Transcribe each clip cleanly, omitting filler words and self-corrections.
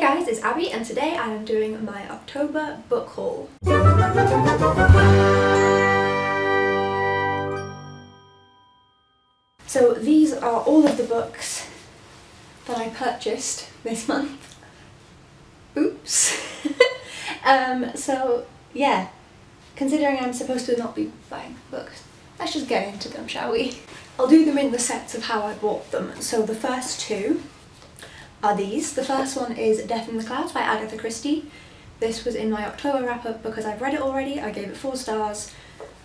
guys, it's Abby and today I am doing my October book haul. So these are all of the books that I purchased this month. Oops. So yeah, considering I'm supposed to not be buying books, let's just get into them, shall we? I'll do them in the sets of how I bought them. So the first two are these. The first one is Death in the Clouds by Agatha Christie. This was in my October wrap-up because I've read it already. I gave it 4 stars.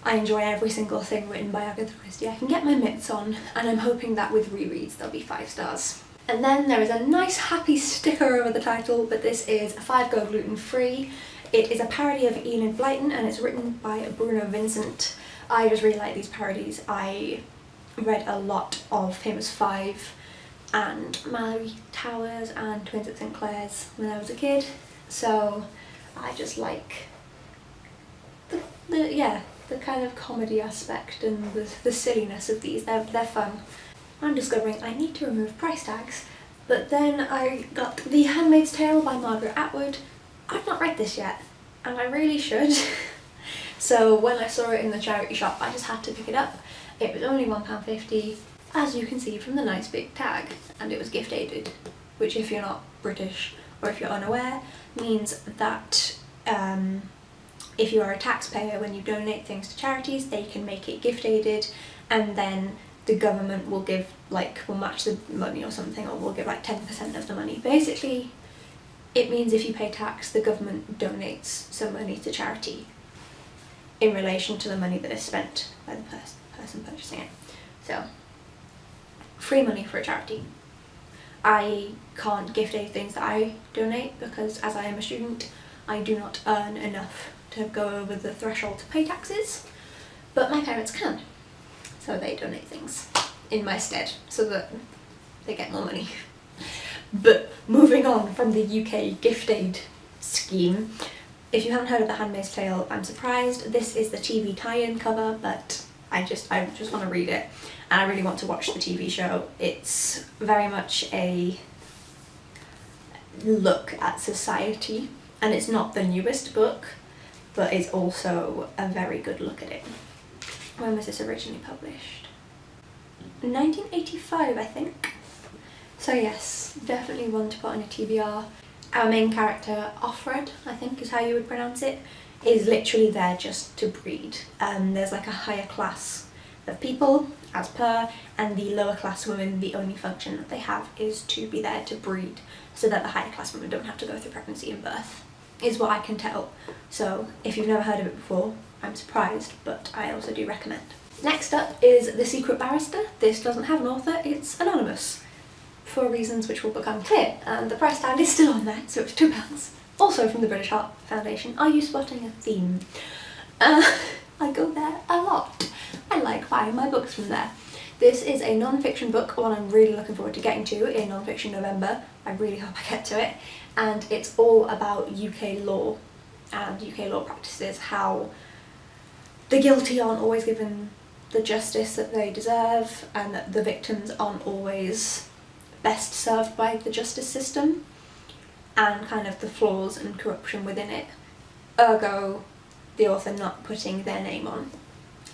I enjoy every single thing written by Agatha Christie I can get my mitts on, and I'm hoping that with rereads they'll be 5 stars. And then there is a nice happy sticker over the title, but this is 5 Go Gluten Free. It is a parody of Enid Blyton and it's written by Bruno Vincent. I just really like these parodies. I read a lot of Famous 5 and Mallory Towers and Twins at St Clair's when I was a kid, so I just like the kind of comedy aspect and the silliness of these. They're fun. I'm discovering I need to remove price tags, but then I got The Handmaid's Tale by Margaret Atwood. I've not read this yet and I really should. So when I saw it in the charity shop I just had to pick it up. It was only £1.50, as you can see from the nice big tag, and it was gift aided, which if you're not British or if you're unaware means that if you are a taxpayer, when you donate things to charities they can make it gift aided, and then the government will give will match the money or something, or will give like 10% of the money. Basically it means if you pay tax the government donates some money to charity in relation to the money that is spent by the person purchasing it. So free money for a charity. I can't gift aid things that I donate because as I am a student I do not earn enough to go over the threshold to pay taxes, but my parents can, so they donate things in my stead so that they get more money. But moving on from the UK gift aid scheme, if you haven't heard of The Handmaid's Tale, I'm surprised. This is the TV tie-in cover, but I just want to read it and I really want to watch the TV show. It's very much a look at society, and it's not the newest book, but it's also a very good look at it. When was this originally published? 1985, I think. So yes, definitely one to put on a TBR. Our main character, Offred, I think is how you would pronounce it, is literally there just to breed. There's like a higher class of people, as per, and the lower class women, the only function that they have is to be there to breed, so that the higher class women don't have to go through pregnancy and birth, is what I can tell. So if you've never heard of it before, I'm surprised, but I also do recommend. Next up is The Secret Barrister. This doesn't have an author, it's anonymous, for reasons which will become clear, and the price tag is still on there, so it's £2. Also from the British Heart Foundation. Are you spotting a theme? I go there a lot. I like buying my books from there. This is a non-fiction book, one I'm really looking forward to getting to in Non-Fiction November. I really hope I get to it. And it's all about UK law and UK law practices, how the guilty aren't always given the justice that they deserve, and that the victims aren't always best served by the justice system, and kind of the flaws and corruption within it. Ergo, the author not putting their name on,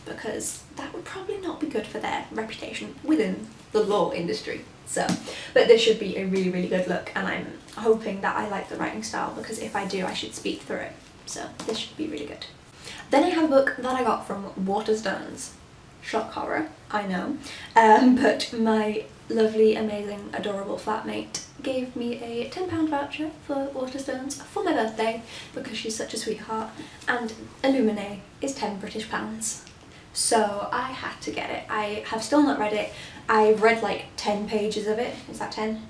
because that would probably not be good for their reputation within the law industry. So, but this should be a really, really good look, and I'm hoping that I like the writing style, because if I do I should speed through it. So this should be really good. Then I have a book that I got from Waterstones. Shock horror, I know, but my lovely, amazing, adorable flatmate gave me a £10 voucher for Waterstones for my birthday because she's such a sweetheart, and Illuminae is £10 British. So I had to get it. I have still not read it. I've read like 10 pages of it. Is that 10?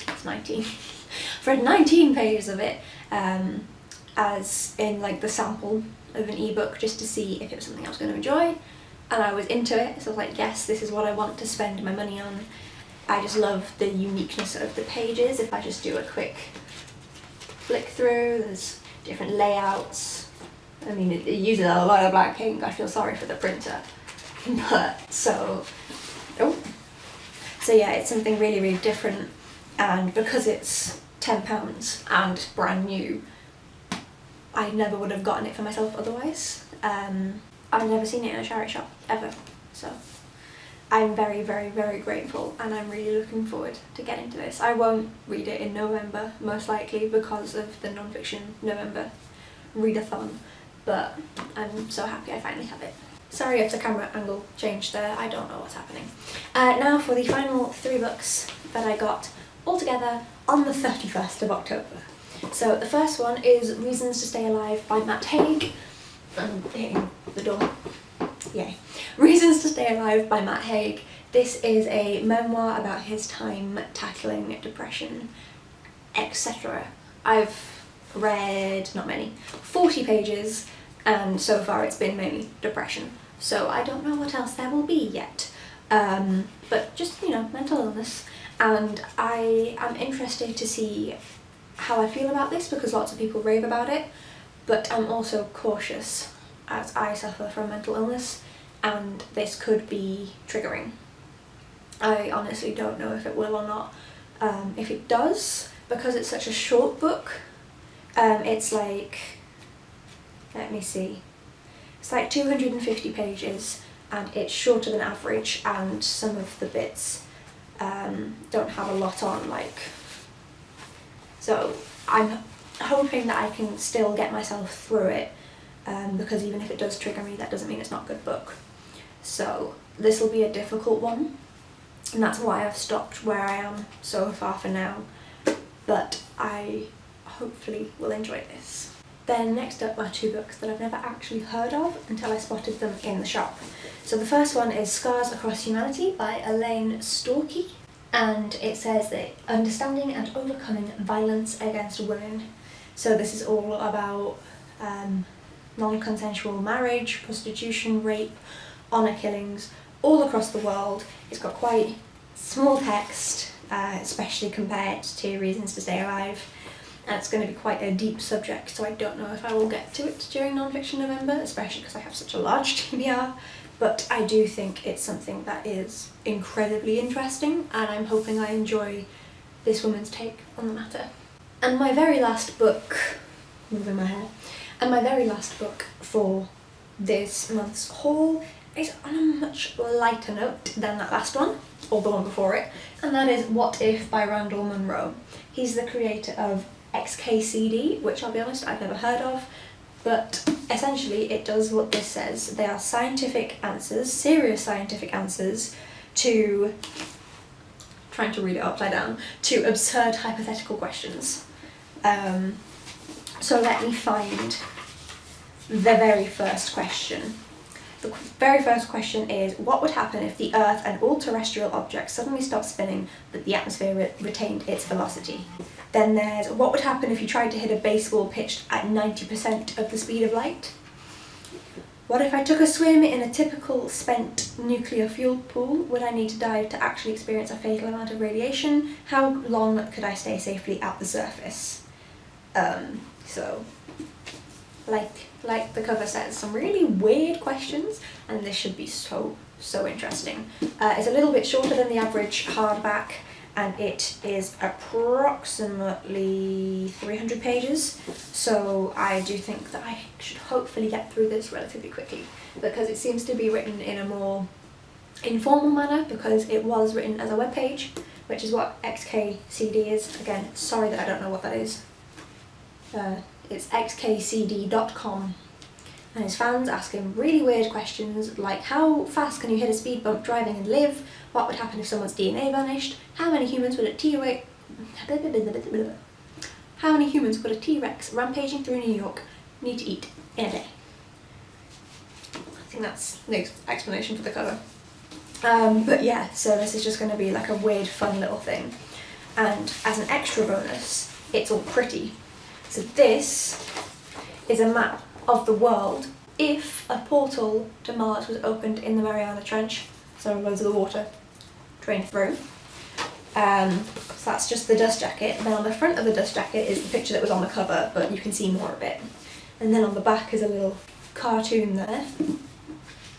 It's 19. I've read 19 pages of it, as in like the sample of an ebook, just to see if it was something I was going to enjoy. And I was into it, so I was like, yes, this is what I want to spend my money on. I just love the uniqueness of the pages. If I just do a quick flick through, there's different layouts. I mean, it uses a lot of black ink. I feel sorry for the printer. But so yeah, it's something really, really different. And because it's £10 and brand new. I never would have gotten it for myself otherwise. I've never seen it in a charity shop ever, so I'm very, very, very grateful, and I'm really looking forward to getting to this. I won't read it in November, most likely, because of the non-fiction November readathon, but I'm so happy I finally have it. Sorry if the camera angle changed there, I don't know what's happening. Now for the final 3 books that I got all together on the 31st of October. So the first one is Reasons to Stay Alive by Matt Haig. I'm hitting the door. Yay. Reasons to Stay Alive by Matt Haig. This is a memoir about his time tackling depression, etc. I've read, not many, 40 pages, and so far it's been mainly depression. So I don't know what else there will be yet. But just, you know, mental illness. And I am interested to see how I feel about this, because lots of people rave about it, but I'm also cautious as I suffer from mental illness and this could be triggering. I honestly don't know if it will or not. If it does, because it's such a short book, it's like, let me see, it's like 250 pages and it's shorter than average, and some of the bits don't have a lot on, like, so I'm hoping that I can still get myself through it, because even if it does trigger me, that doesn't mean it's not a good book. So this will be a difficult one, and that's why I've stopped where I am so far for now, but I hopefully will enjoy this. Then next up are 2 books that I've never actually heard of until I spotted them in the shop. So the first one is Scars Across Humanity by Elaine Storkey, and it says that understanding and overcoming violence against women. So this is all about non-consensual marriage, prostitution, rape, honour killings all across the world. It's got quite small text, especially compared to Reasons to Stay Alive, and it's going to be quite a deep subject, so I don't know if I will get to it during non-fiction November, especially because I have such a large TBR, but I do think it's something that is incredibly interesting, and I'm hoping I enjoy this woman's take on the matter. And my very last book, moving my hair, and my very last book for this month's haul is on a much lighter note than that last one, or the one before it, and that is What If by Randall Munroe. He's the creator of execited, which I'll be honest, I've never heard of, but essentially it does what this says. They are scientific answers, serious scientific answers to, trying to read it upside down, to absurd hypothetical questions. So let me find the very first question. The very first question is, what would happen if the Earth and all terrestrial objects suddenly stopped spinning but the atmosphere retained its velocity? Then there's, what would happen if you tried to hit a baseball pitched at 90% of the speed of light? What if I took a swim in a typical spent nuclear fuel pool? Would I need to dive to actually experience a fatal amount of radiation? How long could I stay safely at the surface? So, like the cover says, some really weird questions, and this should be so interesting. It's a little bit shorter than the average hardback, and it is approximately 300 pages, so I do think that I should hopefully get through this relatively quickly, because it seems to be written in a more informal manner, because it was written as a web page, which is what XKCD is. Again, sorry that I don't know what that is. It's xkcd.com, and his fans ask him really weird questions like, how fast can you hit a speed bump driving and live? What would happen if someone's DNA vanished? How many humans would a T-Rex rampaging through New York need to eat in a day? I think that's the explanation for the cover. But yeah, so this is just going to be like a weird fun little thing, and as an extra bonus, it's all pretty. So this is a map of the world if a portal to Mars was opened in the Mariana Trench, so loads of the water drained through. So that's just the dust jacket. Then on the front of the dust jacket is the picture that was on the cover, but you can see more of it. And then on the back is a little cartoon there.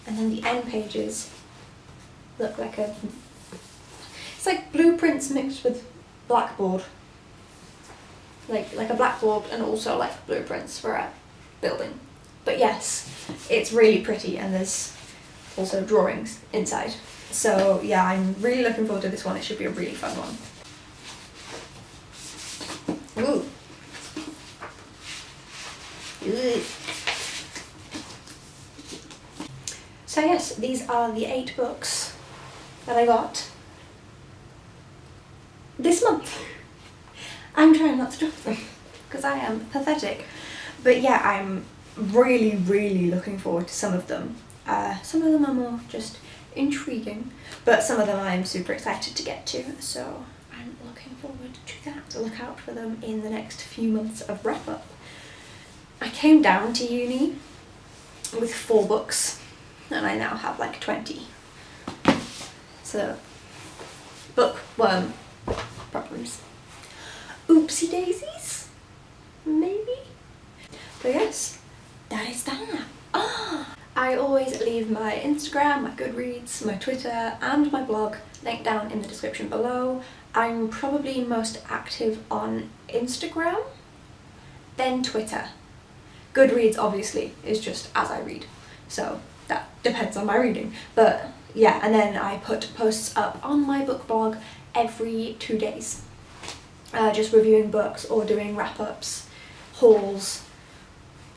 And then the end pages look like it's like blueprints mixed with blackboard. like a blackboard and also like blueprints for a building. But yes, it's really pretty and there's also drawings inside. So yeah, I'm really looking forward to this one. It should be a really fun one. Ooh. Ooh. So yes, these are the 8 books that I got this month. I'm trying not to drop them because I am pathetic. But yeah, I'm really looking forward to some of them. Some of them are more just intriguing, but some of them I'm super excited to get to, so I'm looking forward to that. Look out for them in the next few months of wrap up. I came down to uni with 4 books and I now have like 20. So, bookworm problems. Oopsie daisies, maybe? But yes, that is that. I always leave my Instagram, my Goodreads, my Twitter and my blog linked down in the description below. I'm probably most active on Instagram, then Twitter. Goodreads obviously is just as I read, so that depends on my reading. But yeah, and then I put posts up on my book blog every 2 days. Just reviewing books or doing wrap-ups, hauls,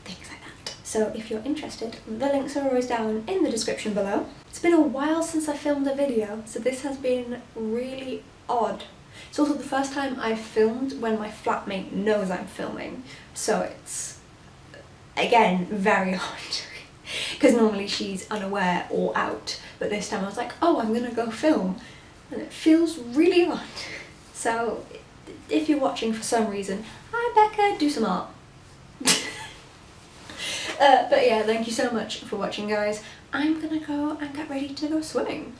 things like that. So if you're interested, the links are always down in the description below. It's been a while since I filmed a video, so this has been really odd. It's also the first time I've filmed when my flatmate knows I'm filming, so it's, again, very odd. Because normally she's unaware or out, but this time I was like, oh, I'm gonna go film, and it feels really odd. So if you're watching for some reason, hi Becca, do some art. But yeah, thank you so much for watching, guys. I'm gonna go and get ready to go swimming.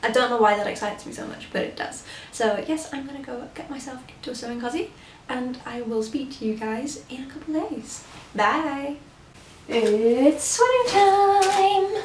I don't know why that excites me so much, but it does. So yes, I'm gonna go get myself into a swimming cozy and I will speak to you guys in a couple days. Bye! It's swimming time!